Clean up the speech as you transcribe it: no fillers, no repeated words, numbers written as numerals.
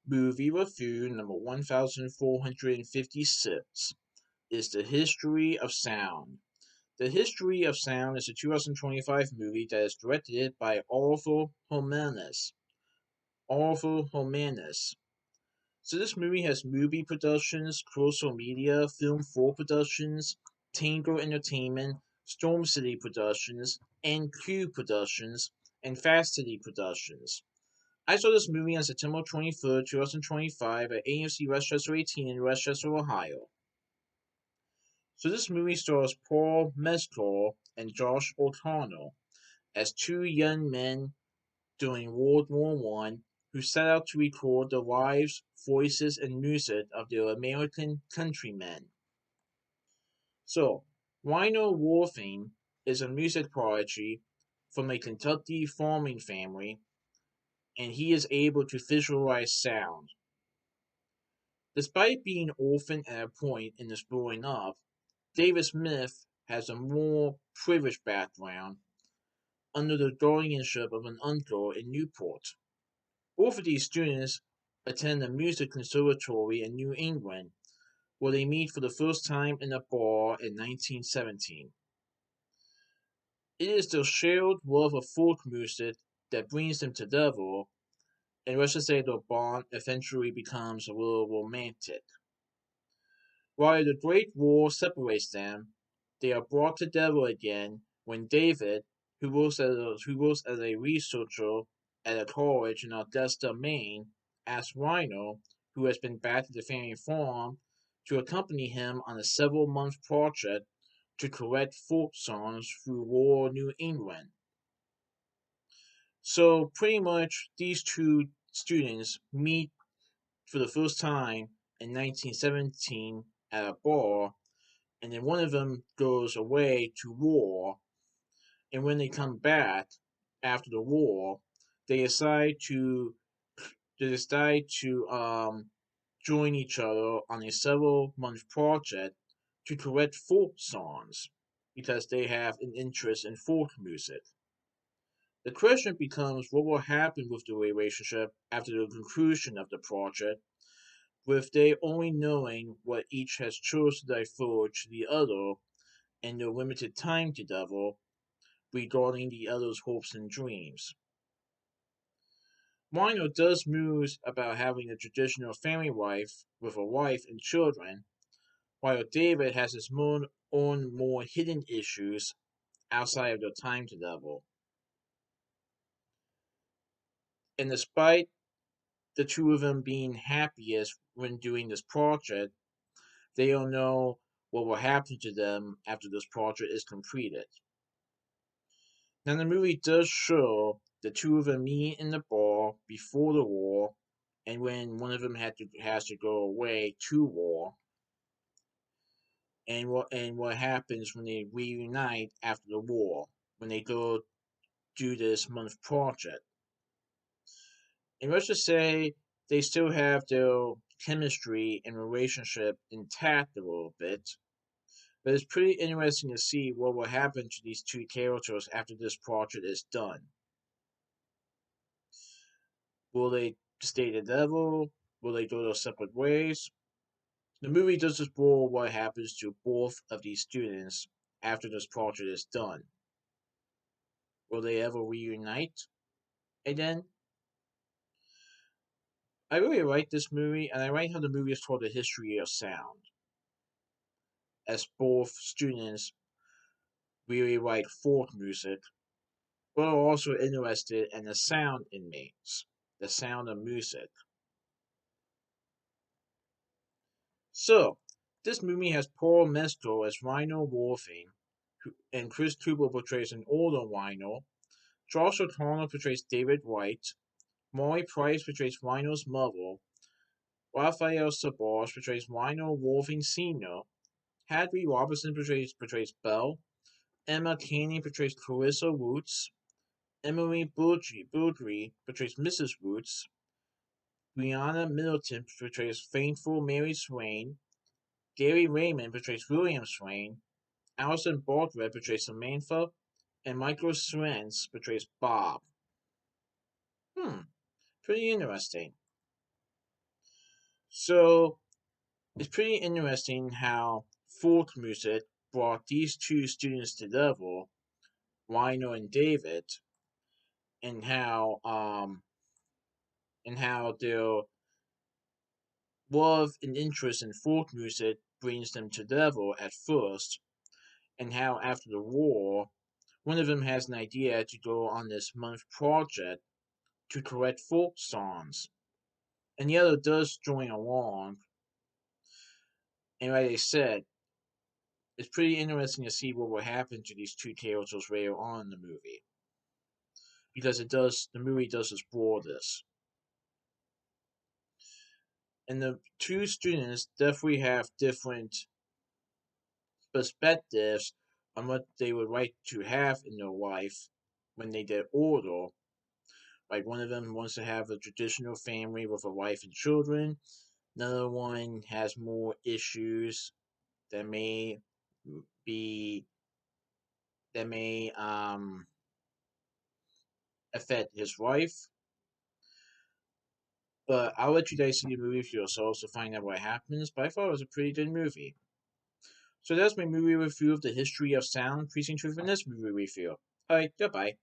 Movie review number 1456 is The History of Sound. The History of Sound is a 2025 movie that is directed by Arthur Jimenez. Arthur Jimenez. So this movie has Mubi Productions, Crusoe Media, Film 4 Productions, Tango Entertainment, Storm City Productions, and Q Productions, and Fast City Productions. I saw this movie on September 23rd, 2025 at AMC Westchester 18 in Westchester, Ohio. So this movie stars Paul Mescal and Josh O'Connell as two young men during World War One who set out to record the lives, voices, and music of their American countrymen. So, Rhino Wolfing is a music prodigy from a Kentucky farming family, and he is able to visualize sound. Despite being orphaned at a point in his growing up, David Smith has a more privileged background under the guardianship of an uncle in Newport. Both of these students attend a music conservatory in New England, where they meet for the first time in a bar in 1917. It is their shared love of folk music that brings them together, and let's just say their bond eventually becomes a little romantic. While the Great War separates them, they are brought together again when David, who works as a researcher at a college in Augusta, Maine, asks Rhino, who has been back to the family farm, to accompany him on a several-month project to collect folk songs through rural New England. So pretty much these two students meet for the first time in 1917 at a bar, and then one of them goes away to war, and when they come back after the war, they decide to join each other on a several-month project to collect folk songs because they have an interest in folk music. The question becomes what will happen with the relationship after the conclusion of the project, with they only knowing what each has chosen to divulge to the other and their limited time together regarding the other's hopes and dreams. Rhino does moves about having a traditional family life with a wife and children, while David has his own more hidden issues outside of their time together. And despite the two of them being happiest when doing this project, they don't know what will happen to them after this project is completed. Now, the movie does show the two of them meet in the bar before the war, and when one of them has to go away to war, and what happens when they reunite after the war, when they go do this month project. And let's just say they still have their chemistry and relationship intact a little bit, but it's pretty interesting to see what will happen to these two characters after this project is done. Will they stay together? Will they go their separate ways? The movie does explore what happens to both of these students after this project is done. Will they ever reunite again? I really like this movie, and I like how the movie is called The History of Sound, as both students really like folk music, but are also interested in the sound it makes, the sound of music. So, this movie has Paul Mescal as Rhino Wolfing, and Chris Cooper portrays an older Rhino. Josh O'Connell portrays David White. Molly Price portrays Rhino's mother. Raphael Sabars portrays Rhino Wolfing Sr. Hadley Robertson portrays Belle. Emma Caney portrays Clarissa Woods. Emily Boudry portrays Mrs. Woods. Brianna Middleton portrays Faithful Mary Swain. Gary Raymond portrays William Swain. Alison Bartlett portrays Samantha. And Michael Swens portrays Bob. Hmm, pretty interesting. So it's pretty interesting how folk music brought these two students together, Rhino and David, and how their love and interest in folk music brings them together at first, and how after the war, one of them has an idea to go on this month project to collect folk songs, and the other does join along. And like I said, it's pretty interesting to see what will happen to these two characters later on in the movie, because the movie does explore this. And the two students definitely have different perspectives on what they would like to have in their life when they get older. Like one of them wants to have a traditional family with a wife and children. Another one has more issues that may be that may affect his wife. But I'll let you guys see the movie for yourselves to find out what happens. But I thought it was a pretty good movie. So that's my movie review of the history of sound, preaching truth in this movie review. Alright, goodbye.